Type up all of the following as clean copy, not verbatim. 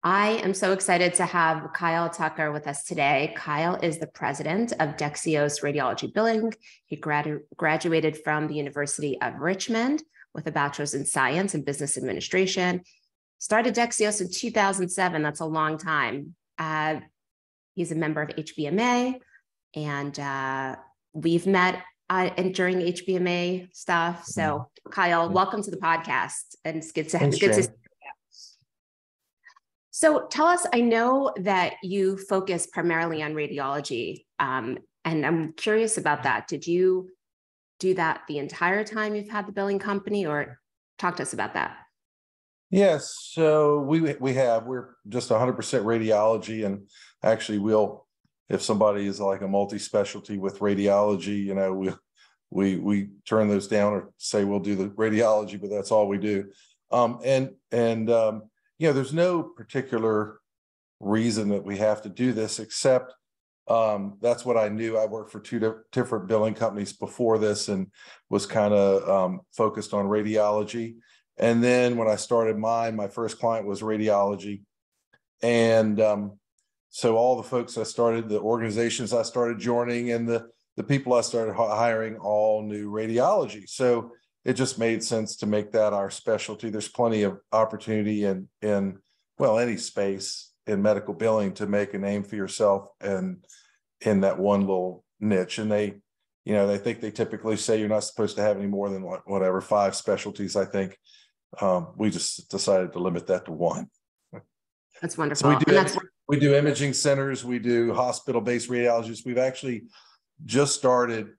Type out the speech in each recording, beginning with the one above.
I am so excited to have Kyle Tucker with us today. Kyle is the president of Dexios Radiology Billing. He graduated from the University of Richmond with a bachelor's in science and business administration. Started Dexios in 2007. That's a long time. He's a member of HBMA, and we've met during HBMA stuff. So, Kyle, welcome to the podcast, and it's good to have you. So tell us, I know that you focus primarily on radiology, and I'm curious about that. Did you do that the entire time you've had the billing company, or talk to us about that? Yes, so we're just 100% radiology, and actually if somebody is like a multi-specialty with radiology, we turn those down or say we'll do the radiology, but that's all we do. There's no particular reason that we have to do this, except that's what I knew. I worked for two different billing companies before this and was kind of focused on radiology. And then when I started my first client was radiology. And so all the folks the organizations I started joining, and the people I started hiring all knew radiology. So it just made sense to make that our specialty. There's plenty of opportunity in any space in medical billing to make a name for yourself and in that one little niche. And they think they typically say you're not supposed to have any more than 5 specialties. I think we just decided to limit that to one. That's wonderful. So we do imaging centers. We do hospital-based radiologists. We've actually just started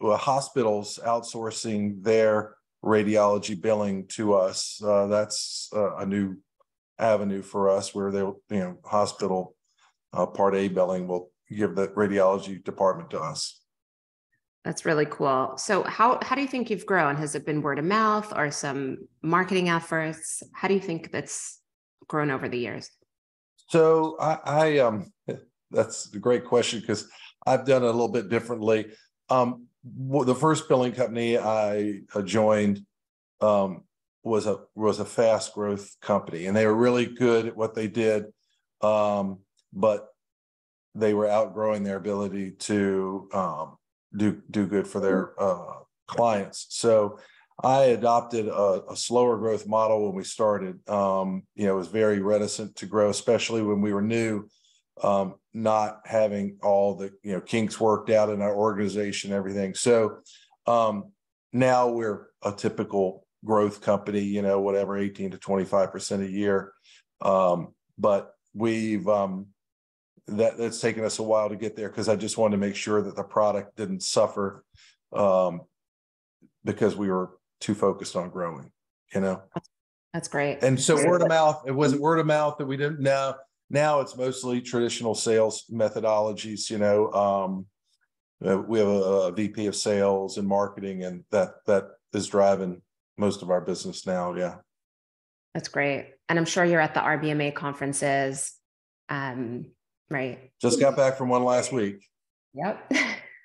hospitals outsourcing their radiology billing to us. That's a new avenue for us, where hospital Part A billing will give the radiology department to us. That's really cool. So how do you think you've grown? Has it been word of mouth or some marketing efforts? How do you think that's grown over the years? So I that's a great question, because I've done it a little bit differently. The first billing company I joined was a fast growth company, and they were really good at what they did, but they were outgrowing their ability to do good for their clients. So I adopted a slower growth model when we started. Was very reticent to grow, especially when we were new. Not having all the kinks worked out in our organization, everything. So now we're a typical growth company, 18 to 25% a year. But we've that's taken us a while to get there, because I just wanted to make sure that the product didn't suffer because we were too focused on growing. That's great. And so word of mouth. It wasn't word of mouth that we didn't know. Now it's mostly traditional sales methodologies. We have a VP of sales and marketing, and that is driving most of our business now. Yeah. That's great. And I'm sure you're at the RBMA conferences, right? Just got back from one last week. Yep.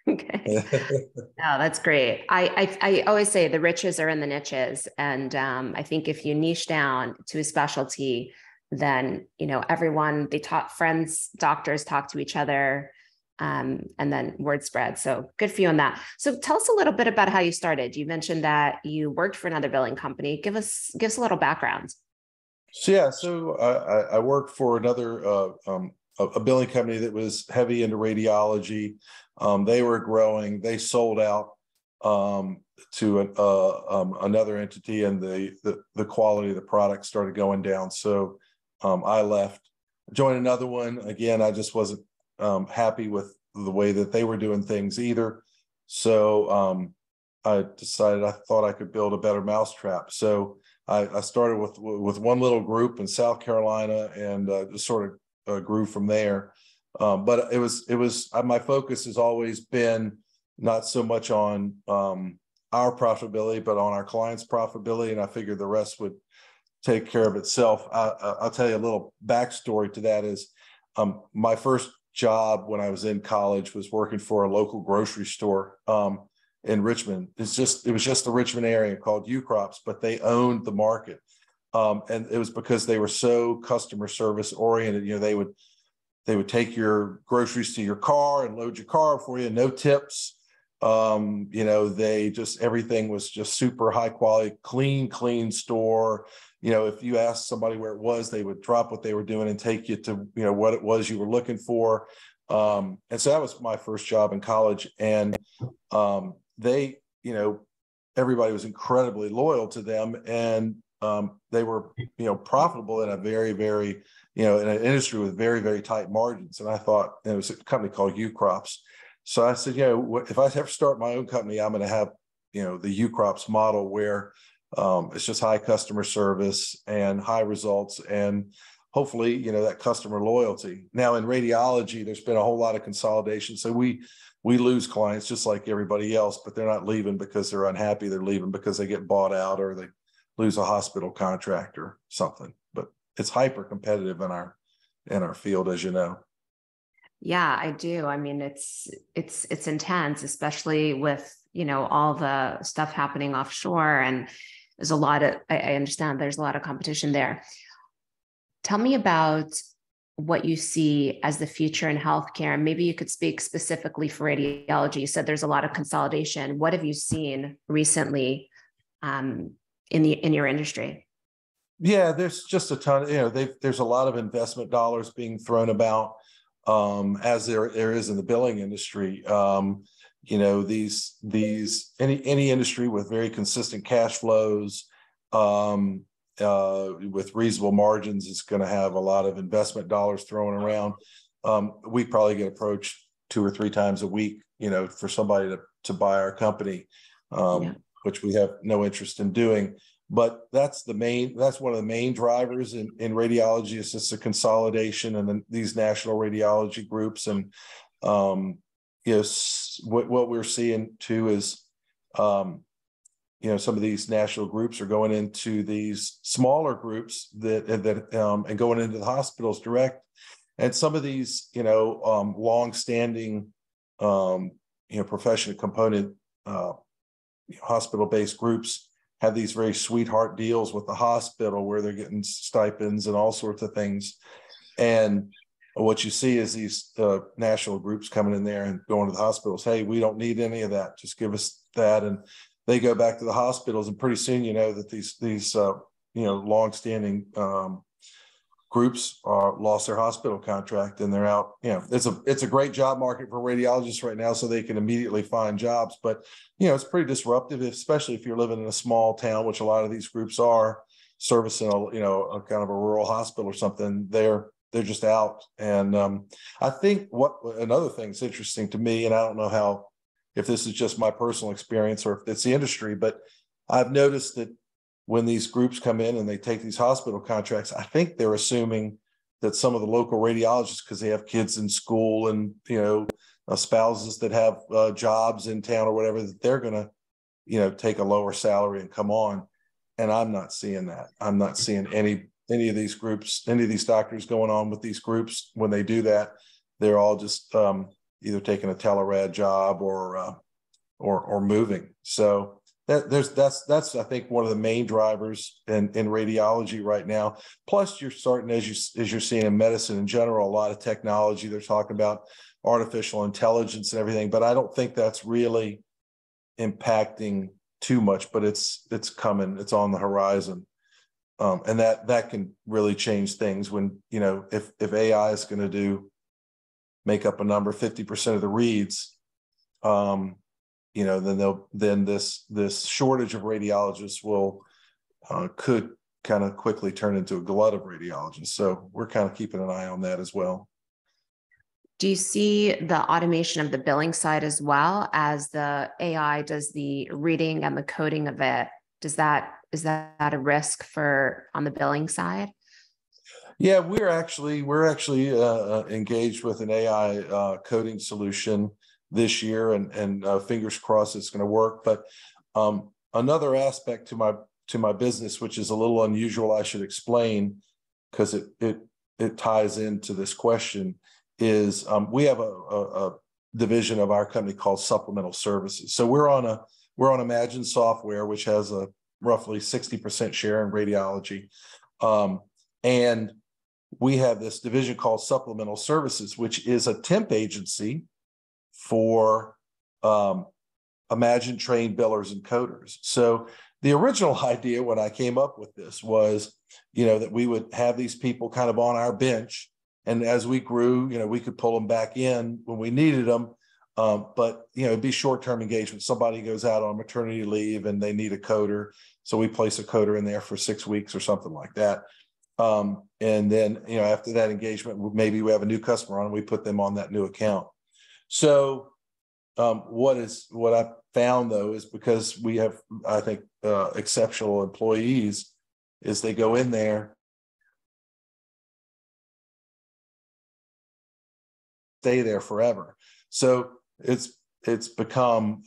Okay. Oh, that's great. I always say the riches are in the niches. And I think if you niche down to a specialty, then, everyone, friends, doctors talk to each other, and then word spread. So good for you on that. So tell us a little bit about how you started. You mentioned that you worked for another billing company. Give us a little background. So I worked for another a billing company that was heavy into radiology. They were growing. They sold out to another entity, and the quality of the product started going down. So I left, joined another one. Again, I just wasn't happy with the way that they were doing things either. So I decided I thought I could build a better mousetrap. So I started with one little group in South Carolina, and just sort of grew from there. But it was my focus has always been not so much on our profitability, but on our clients' profitability. And I figured the rest would take care of itself. I'll tell you a little backstory to that is my first job when I was in college was working for a local grocery store in Richmond. It was just the Richmond area called U-Crops, but they owned the market. And it was because they were so customer service oriented. They would take your groceries to your car and load your car for you, no tips. Everything was just super high quality, clean store. If you asked somebody where it was, they would drop what they were doing and take you to, what it was you were looking for. And so that was my first job in college. And they, everybody was incredibly loyal to them. And they were, profitable in a very, very, in an industry with very, very tight margins. And I thought, it was a company called U Crops. So I said, if I ever start my own company, I'm going to have, the U Crops model where it's just high customer service and high results and hopefully, that customer loyalty. Now in radiology, there's been a whole lot of consolidation. So we lose clients just like everybody else, but they're not leaving because they're unhappy. They're leaving because they get bought out or they lose a hospital contract or something. But it's hyper competitive in our field, as you know. Yeah, I do. I mean, it's intense, especially with, all the stuff happening offshore, and there's a lot of, I understand there's a lot of competition there. Tell me about what you see as the future in healthcare. Maybe you could speak specifically for radiology. You said there's a lot of consolidation. What have you seen recently in your industry? Yeah, there's just a ton. There's a lot of investment dollars being thrown about, as there is in the billing industry. Any industry with very consistent cash flows, with reasonable margins is going to have a lot of investment dollars thrown around. We probably get approached 2 or 3 times a week, for somebody to buy our company, which we have no interest in doing. But that's one of the main drivers in radiology is just the consolidation and then these national radiology groups. And what we're seeing too is some of these national groups are going into these smaller groups that and going into the hospitals direct. And some of these long-standing professional component hospital-based groups have these very sweetheart deals with the hospital where they're getting stipends and all sorts of things. And what you see is these national groups coming in there and going to the hospitals. Hey, we don't need any of that. Just give us that. And they go back to the hospitals, and pretty soon that these long-standing groups lost their hospital contract and they're out. It's a great job market for radiologists right now, so they can immediately find jobs. But it's pretty disruptive, especially if you're living in a small town, which a lot of these groups are, servicing a kind of a rural hospital or something. They're just out. And I think another thing that's interesting to me, and I don't know if this is just my personal experience or if it's the industry, but I've noticed that when these groups come in and they take these hospital contracts, I think they're assuming that some of the local radiologists, because they have kids in school and, spouses that have jobs in town or whatever, that they're going to, take a lower salary and come on. And I'm not seeing that. I'm not seeing any of these groups, any of these doctors going on with these groups. When they do that, they're all just either taking a telerad job or moving. So that's I think one of the main drivers in radiology right now. Plus, you're starting, as you're seeing in medicine in general, a lot of technology. They're talking about artificial intelligence and everything, but I don't think that's really impacting too much. But it's coming. It's on the horizon, and that can really change things. When if AI is going to make up a number 50% of the reads. Then this shortage of radiologists could kind of quickly turn into a glut of radiologists. So we're kind of keeping an eye on that as well. Do you see the automation of the billing side as well as the AI does the reading and the coding of it? Is that a risk on the billing side? Yeah, we're actually engaged with an AI coding solution this year, and fingers crossed it's going to work. But another aspect to my business, which is a little unusual, I should explain, because it ties into this question, is we have a division of our company called Supplemental Services. So we're on Imagine software, which has a roughly 60% share in radiology. And we have this division called Supplemental Services, which is a temp agency for Imagine trained billers and coders. So the original idea when I came up with this was, that we would have these people kind of on our bench. And as we grew, we could pull them back in when we needed them. But, it'd be short-term engagement. Somebody goes out on maternity leave and they need a coder. So we place a coder in there for 6 weeks or something like that. And then, after that engagement, maybe we have a new customer on and we put them on that new account. So what I found, though, is because we have, I think, exceptional employees, is they go in there, stay there forever. So it's become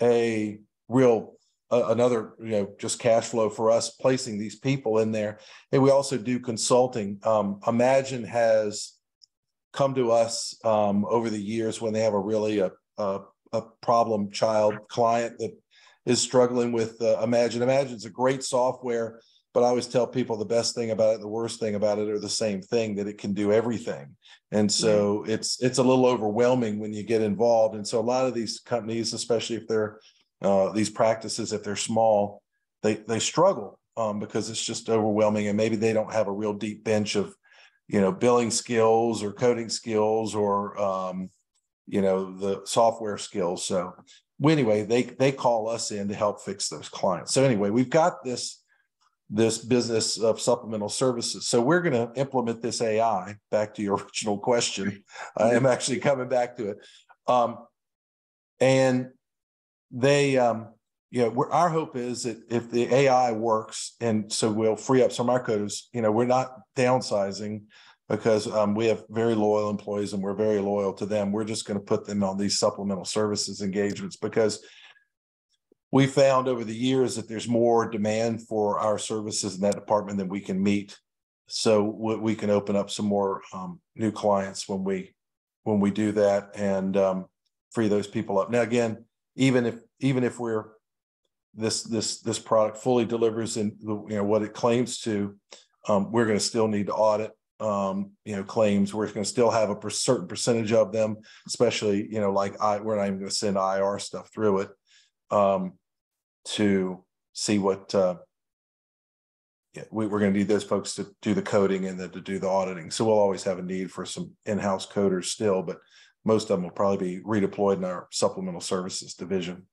a real another just cash flow for us placing these people in there. And we also do consulting. Imagine has come to us over the years when they have a problem child client that is struggling with Imagine. Imagine's a great software, but I always tell people the best thing about it, the worst thing about it are the same thing, that it can do everything. And so it's a little overwhelming when you get involved. And so a lot of these companies, especially if they're these practices, if they're small, they struggle because it's just overwhelming, and maybe they don't have a real deep bench of billing skills or coding skills or the software skills. So anyway, they call us in to help fix those clients. So anyway, we've got this business of supplemental services. So we're going to implement this AI. Back to your original question, I am actually coming back to it, and they, our hope is that if the AI works, and so we'll free up some of our coders, we're not downsizing because we have very loyal employees and we're very loyal to them. We're just going to put them on these supplemental services engagements because we found over the years that there's more demand for our services in that department than we can meet. So we can open up some more new clients when we do that and free those people up. Now, again, even if we're this product fully delivers in what it claims to, we're going to still need to audit claims. We're going to still have a certain percentage of them, especially we're not even going to send IR stuff through it to see what we're going to need those folks to do the coding and then to do the auditing. So we'll always have a need for some in-house coders still, but most of them will probably be redeployed in our supplemental services division.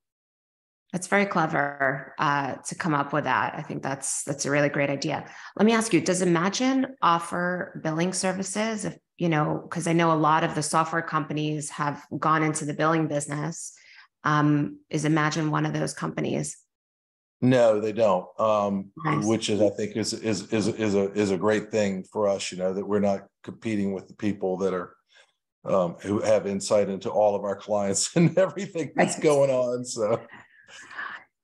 That's very clever to come up with that. I think that's a really great idea. Let me ask you, does Imagine offer billing services? If because I know a lot of the software companies have gone into the billing business. Is Imagine one of those companies? No, they don't. Nice. Which is, I think, is a great thing for us. That we're not competing with the people that are who have insight into all of our clients and everything that's going on. So.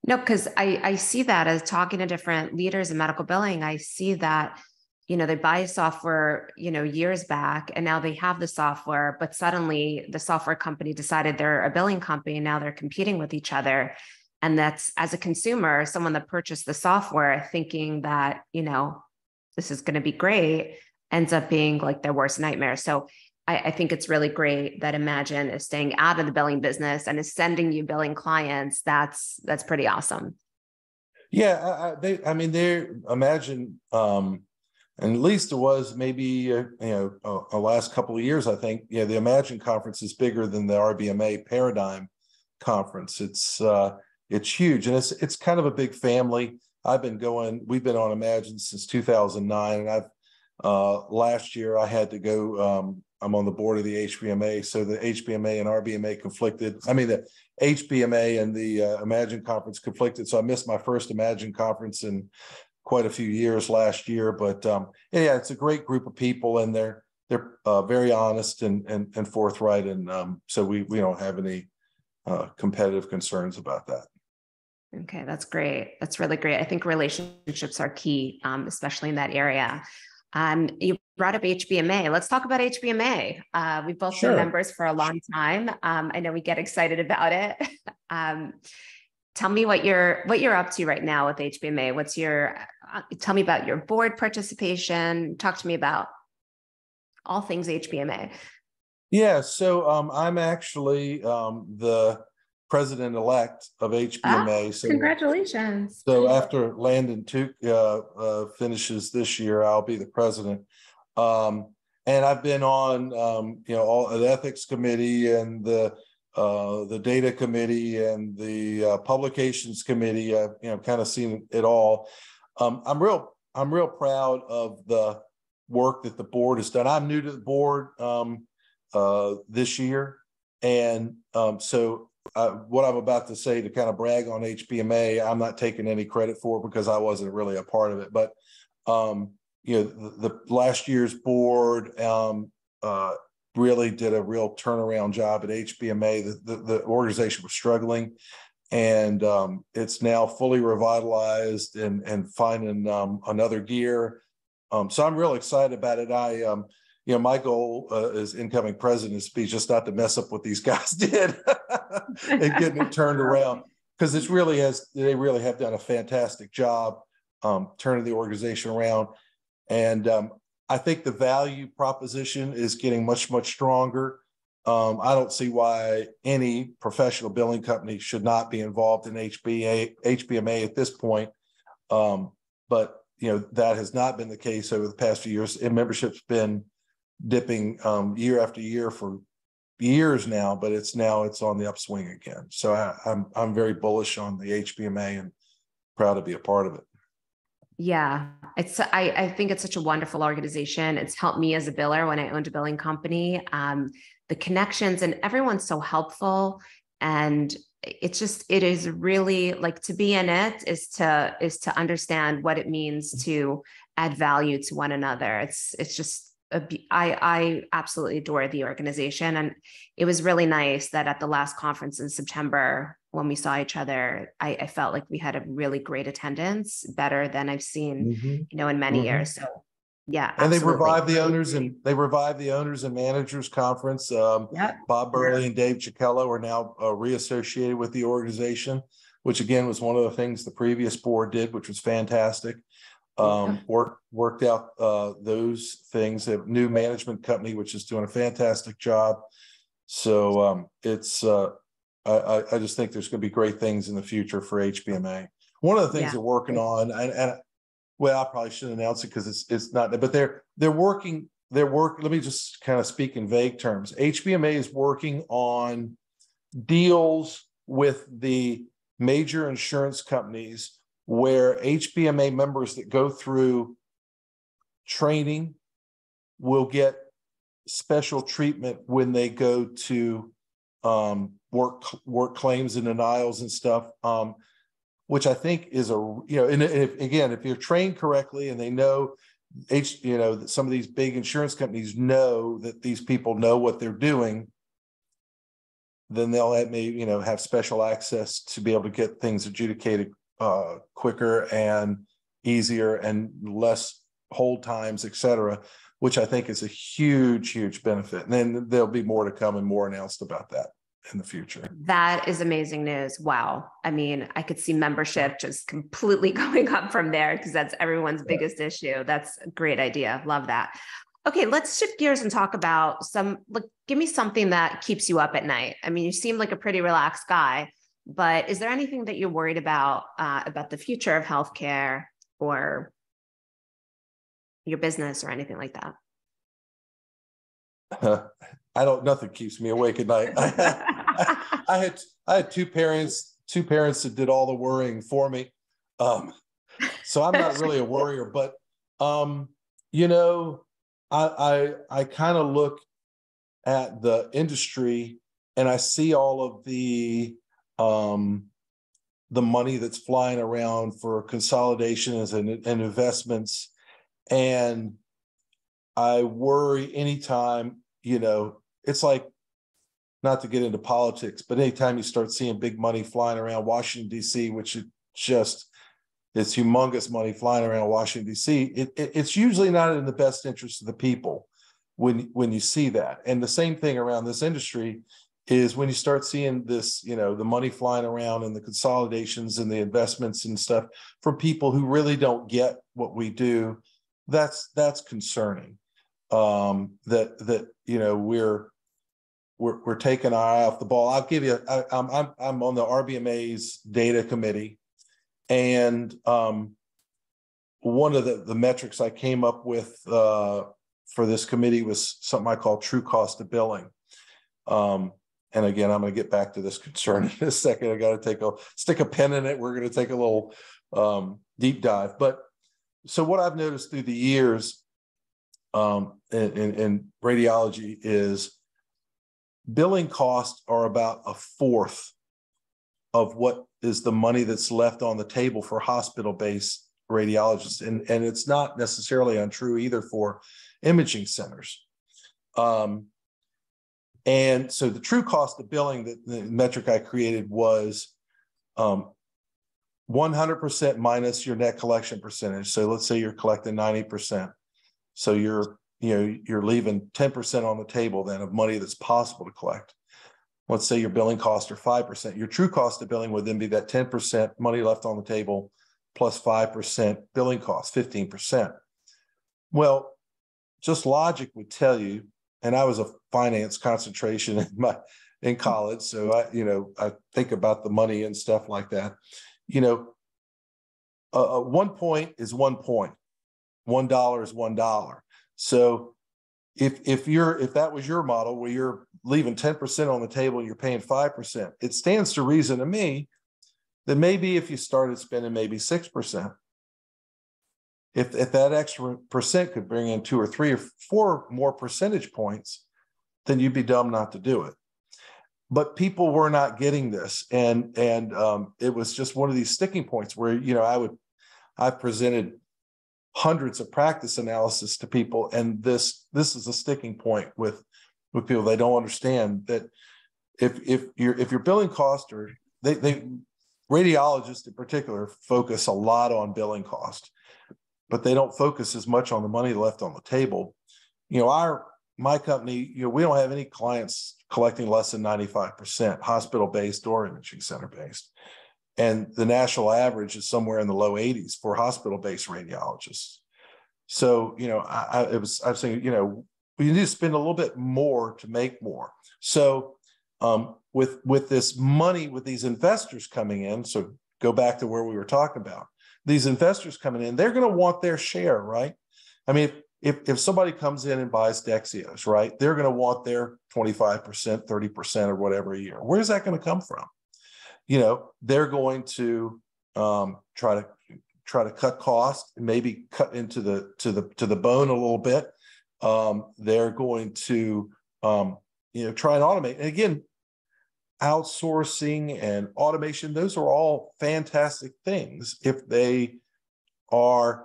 No, because I see that as talking to different leaders in medical billing. I see that, they buy software, years back, and now they have the software, but suddenly the software company decided they're a billing company and now they're competing with each other. And that's, as a consumer, someone that purchased the software thinking that, this is going to be great, ends up being like their worst nightmare. So I think it's really great that Imagine is staying out of the billing business and is sending you billing clients. That's pretty awesome. Yeah, they're Imagine, and at least it was maybe a last couple of years. I think the Imagine conference is bigger than the RBMA Paradigm conference. It's huge, and it's kind of a big family. We've been on Imagine since 2009, and I've last year I had to go. I'm on the board of the HBMA, so the HBMA and RBMA conflicted. The HBMA and the Imagine conference conflicted, so I missed my first Imagine conference in quite a few years last year. But it's a great group of people, and they're very honest and forthright, and so we don't have any competitive concerns about that. Okay, that's great. That's really great. I think relationships are key, especially in that area. You brought up HBMA. Let's talk about HBMA. We've both been members for a long time. I know we get excited about it. tell me what you're up to right now with HBMA. What's your tell me about your board participation. Talk to me about all things HBMA. Yeah, so I'm actually the president-elect of HBMA. Congratulations. So after Landon Tuke finishes this year, I'll be the president. And I've been on all the ethics committee and the data committee and the publications committee. Kind of seen it all. I'm real proud of the work that the board has done. I'm new to the board this year, and so what I'm about to say, to kind of brag on HBMA, I'm not taking any credit for because I wasn't really a part of it. But the last year's board really did a real turnaround job at HBMA. The organization was struggling, and it's now fully revitalized and finding another gear. So I'm real excited about it. My goal as incoming president is to be just not to mess up what these guys did and getting it turned around, because they really have done a fantastic job turning the organization around. And I think the value proposition is getting much, much stronger. I don't see why any professional billing company should not be involved in HBMA at this point. But that has not been the case over the past few years. And membership's been dipping year after year for years now, but it's on the upswing again. So I'm very bullish on the HBMA and proud to be a part of it. Yeah, I think it's such a wonderful organization. It's helped me as a biller when I owned a billing company. The connections, and everyone's so helpful, and it is really, like, to be in it is to understand what it means to add value to one another. It's just I absolutely adore the organization, and it was really nice that at the last conference in September, when we saw each other, I felt like we had a really great attendance, better than I've seen, in many years. So yeah, and absolutely. they revived the owners and managers conference. Bob Burley and Dave Cicchello are now reassociated with the organization, which again was one of the things the previous board did, which was fantastic. Worked out those things. A new management company, which is doing a fantastic job. So it's I just think there's going to be great things in the future for HBMA. One of the things they're working on, and well, I probably shouldn't announce it because it's not, but they're working. Let me just kind of speak in vague terms. HBMA is working on deals with the major insurance companies where HBMA members that go through training will get special treatment when they go to work claims and denials and stuff, which I think is and if you're trained correctly and they know, that some of these big insurance companies know that these people know what they're doing, then they'll have special access to be able to get things adjudicated quicker and easier and less hold times, et cetera, which I think is a huge, huge benefit. And then there'll be more to come and more announced about that in the future. That is amazing news. Wow. I mean, I could see membership just completely going up from there, because that's everyone's biggest issue. That's a great idea. Love that. Okay, let's shift gears and talk about give me something that keeps you up at night. I mean, you seem like a pretty relaxed guy, but is there anything that you're worried about the future of healthcare or your business or anything like that? Nothing keeps me awake at night. I had two parents that did all the worrying for me. So I'm not really a worrier, but I kind of look at the industry and I see all of the money that's flying around for consolidations and investments. And I worry anytime, it's like, not to get into politics, but anytime you start seeing big money flying around Washington, D.C., which it's humongous money flying around Washington, D.C., it's usually not in the best interest of the people when you see that. And the same thing around this industry, is when you start seeing this, the money flying around and the consolidations and the investments and stuff from people who really don't get what we do. That's concerning. That we're taking our eye off the ball. I'll give you. I'm on the RBMA's data committee, and one of the metrics I came up with for this committee was something I call true cost of billing. And again, I'm going to get back to this concern in a second. I got to stick a pen in it. We're going to take a little deep dive. But so what I've noticed through the years in radiology is billing costs are about a fourth of what is the money that's left on the table for hospital-based radiologists. And it's not necessarily untrue either for imaging centers. And so the true cost of billing, the metric I created was 100% minus your net collection percentage. So let's say you're collecting 90%. So you're leaving 10% on the table then of money that's possible to collect. Let's say your billing costs are 5%. Your true cost of billing would then be that 10% money left on the table plus 5% billing costs, 15%. Well, just logic would tell you, and I was a finance concentration in college, so I think about the money and stuff like that. 1 point is 1 point. $1 is $1. So if that was your model where you're leaving 10% on the table and you're paying 5%, it stands to reason to me that maybe if you started spending maybe 6%, if that extra percent could bring in 2 or 3 or 4 more percentage points, then you'd be dumb not to do it. But people were not getting this, and it was just one of these sticking points where I've presented hundreds of practice analysis to people, and this is a sticking point with people. They don't understand that if your billing costs are they radiologists in particular focus a lot on billing cost, but they don't focus as much on the money left on the table. My company, we don't have any clients collecting less than 95%, hospital-based or imaging center-based. And the national average is somewhere in the low 80s for hospital-based radiologists. So, I was saying, we need to spend a little bit more to make more. So with this money, with these investors coming in, so go back to where we were talking about, these investors coming in, they're going to want their share, right? I mean, if somebody comes in and buys Dexios, right, they're going to want their 25%, 30% or whatever a year. Where's that going to come from? They're going to try to cut costs and maybe cut into the bone a little bit. They're going to try and automate. And again, outsourcing and automation, those are all fantastic things if they are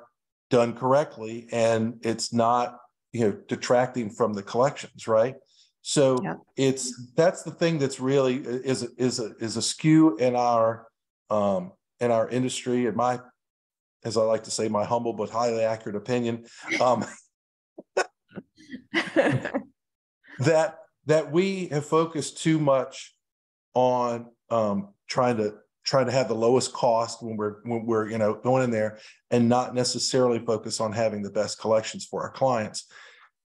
done correctly and it's not detracting from the collections, right? So yeah. That's the thing that's really is a skew in our industry, and as I like to say, my humble but highly accurate opinion, that we have focused too much on trying to have the lowest cost when we're going in there, and not necessarily focus on having the best collections for our clients.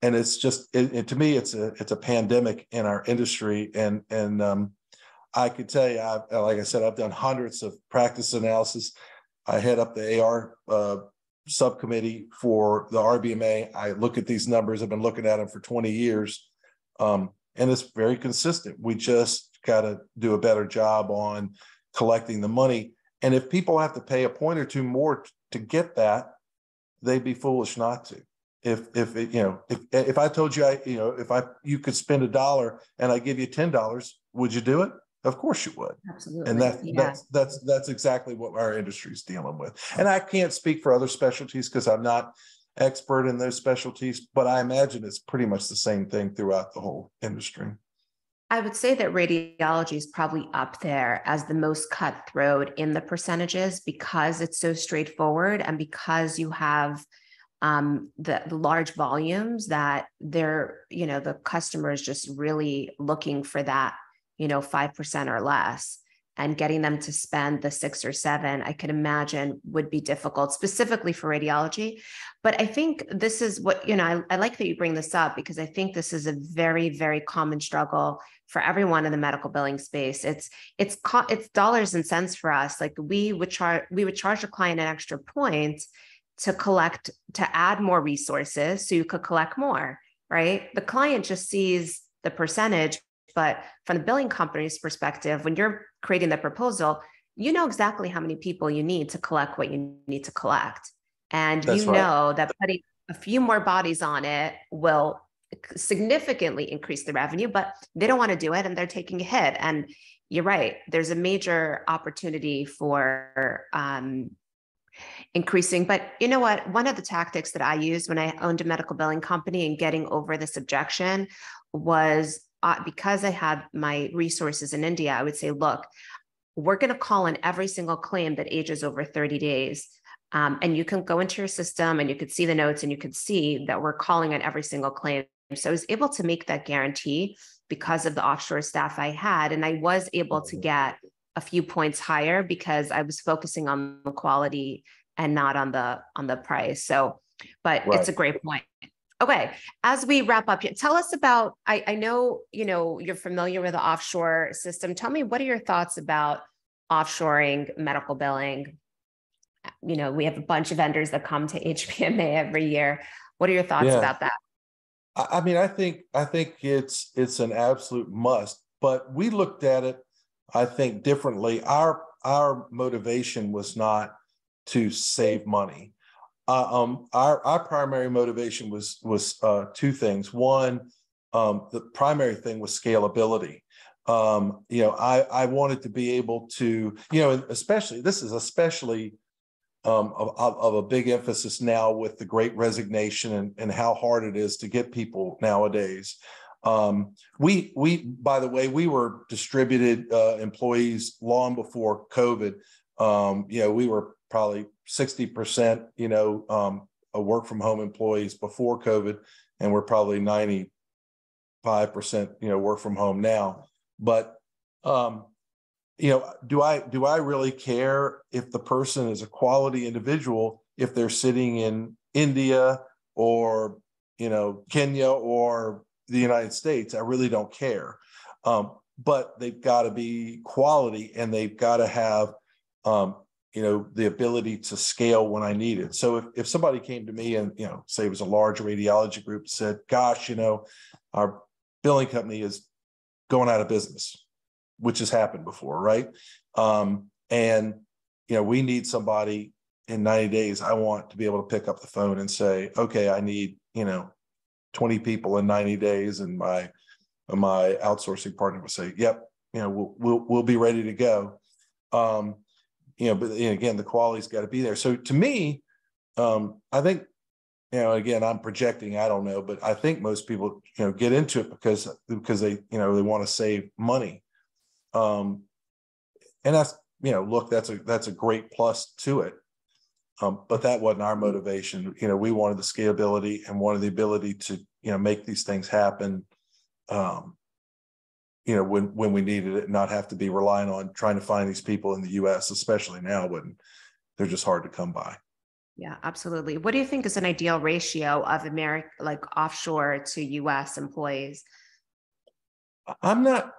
And it's just, to me, it's a pandemic in our industry. And I could tell you, like I said, I've done hundreds of practice analysis. I head up the AR subcommittee for the RBMA. I look at these numbers. I've been looking at them for 20 years. And it's very consistent. We just got to do a better job on collecting the money. And if people have to pay a point or two more to get that, they'd be foolish not to. If I told you you could spend $1 and I give you $10, would you do it? Of course you would. Absolutely. And that's exactly what our industry is dealing with. And I can't speak for other specialties because I'm not expert in those specialties, but I imagine it's pretty much the same thing throughout the whole industry. I would say that radiology is probably up there as the most cutthroat in the percentages because it's so straightforward and because you have the large volumes that the customer is just really looking for that 5% or less, and getting them to spend the 6 or 7, I can imagine would be difficult, specifically for radiology. But I think this is what, I like that you bring this up, because I think this is a very, very common struggle for everyone in the medical billing space. It's dollars and cents for us. Like we would charge a client an extra point to add more resources so you could collect more, right? The client just sees the percentage. But from the billing company's perspective, when you're creating the proposal, you know exactly how many people you need to collect what you need to collect. And That's you right. know that putting a few more bodies on it will significantly increase the revenue, but they don't want to do it and they're taking a hit. And you're right, there's a major opportunity for increasing. But you know what? One of the tactics that I used when I owned a medical billing company and getting over this objection was, because I had my resources in India, I would say, look, we're going to call in every single claim that ages over 30 days. And you can go into your system and you could see the notes and you could see that we're calling on every single claim. So I was able to make that guarantee because of the offshore staff I had. And I was able to get a few points higher because I was focusing on the quality and not on the price. So, but Right. It's a great point. Okay, as we wrap up, tell us about, I know, you're familiar with the offshore system. Tell me, what are your thoughts about offshoring medical billing? We have a bunch of vendors that come to HBMA every year. What are your thoughts about that? I mean, I think it's an absolute must, but we looked at it, I think, differently. Our motivation was not to save money. Our primary motivation was two things. One, the primary thing was scalability. I wanted to be able to, especially of a big emphasis now with the Great Resignation and how hard it is to get people nowadays. By the way, we were distributed employees long before COVID. We were probably 60%, work from home employees before COVID, and we're probably 95%, work from home now. But do I really care if the person is a quality individual, if they're sitting in India or, Kenya or the United States? I really don't care. But they've got to be quality, and they've got to have, the ability to scale when I need it. So if somebody came to me and, say it was a large radiology group, and said, gosh, our billing company is going out of business, which has happened before, right? And we need somebody in 90 days. I want to be able to pick up the phone and say, okay, I need, 20 people in 90 days. And my outsourcing partner would say, yep, we'll be ready to go. But again, the quality's got to be there. So to me, I think, again, I'm projecting, I don't know, but I think most people, get into it because they, they want to save money. And that's, look, that's a great plus to it. But that wasn't our motivation. We wanted the scalability and wanted the ability to, make these things happen, when we needed it, not have to be relying on trying to find these people in the US, especially now when they're just hard to come by. Yeah, absolutely. What do you think is an ideal ratio of offshore to US employees? I'm not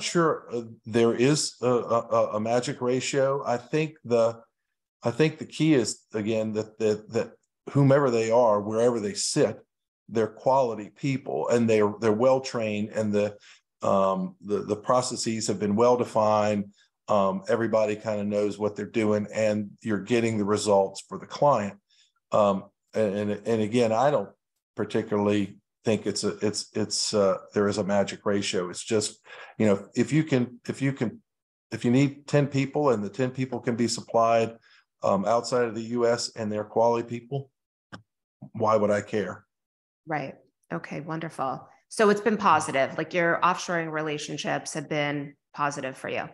sure there is a magic ratio. I think the key is, again, that whomever they are, wherever they sit, they're quality people, and they're well trained, and the processes have been well defined. Everybody kind of knows what they're doing, and you're getting the results for the client. And again, I don't particularly think there is a magic ratio. It's just, if you need 10 people and the 10 people can be supplied outside of the US and they're quality people, why would I care? Right. Okay, wonderful. So it's been positive, like your offshoring relationships have been positive for you.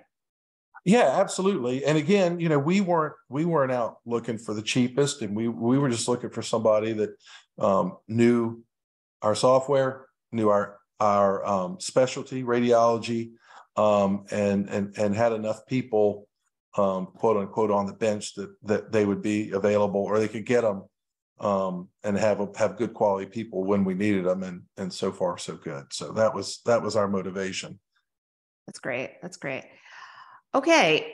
Yeah, absolutely. And again, we weren't out looking for the cheapest, and we were just looking for somebody that knew our software, knew our specialty radiology, and had enough people, quote unquote, on the bench that they would be available, or they could get them, and have good quality people when we needed them, and so far so good. So that was our motivation. That's great. That's great. Okay.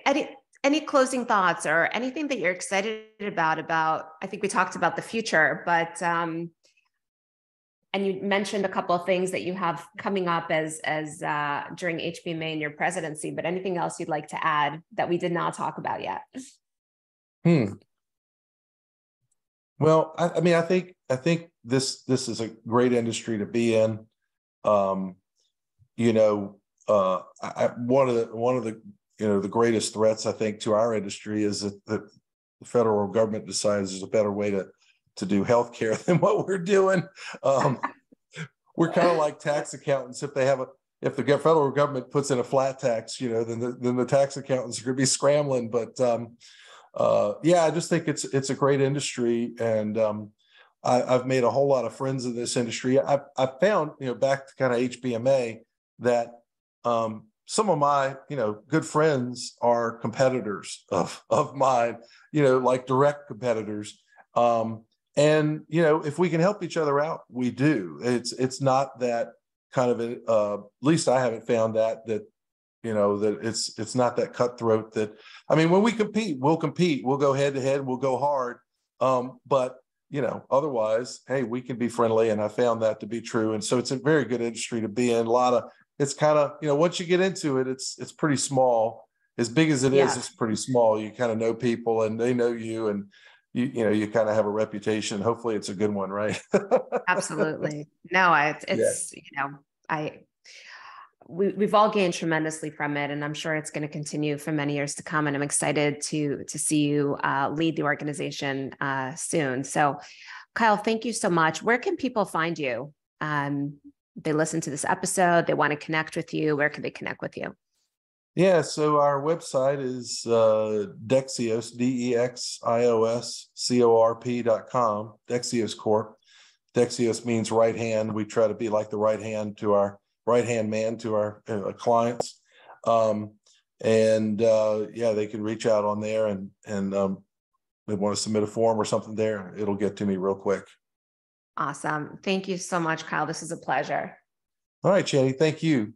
Any closing thoughts or anything that you're excited about? I think we talked about the future, but and you mentioned a couple of things that you have coming up as during HBMA in your presidency, but anything else you'd like to add that we did not talk about yet? Well, I mean, I think this is a great industry to be in. You know, one of the the greatest threats, I think, to our industry is that the federal government decides there's a better way to do healthcare than what we're doing. We're kind of like tax accountants. If the federal government puts in a flat tax, then the tax accountants are going to be scrambling. But yeah, I just think it's a great industry, and I've made a whole lot of friends in this industry. I've found, back to kind of HBMA, that some of my, good friends are competitors of mine, like direct competitors. And, if we can help each other out, we do. It's not that kind of, at least I haven't found that it's not that cutthroat. That, I mean, when we compete, we'll go head to head, we'll go hard. But, otherwise, hey, we can be friendly. And I found that to be true. And so it's a very good industry to be in. It's kind of, once you get into it, it's pretty small. As big as it is, it's pretty small. You kind of know people and they know you, and you kind of have a reputation. Hopefully it's a good one, right? Absolutely. No, we've all gained tremendously from it, and I'm sure it's going to continue for many years to come. And I'm excited to see you lead the organization soon. So, Kyle, thank you so much. Where can people find you? They listen to this episode, they want to connect with you. Where can they connect with you? Yeah, so our website is Dexios, DEXIOSCORP.com, Dexios Corp. Dexios means right hand. We try to be like the right hand man to our clients. Yeah, they can reach out on there, and they want to submit a form or something there, it'll get to me real quick. Awesome. Thank you so much, Kyle. This is a pleasure. All right, Channy, thank you.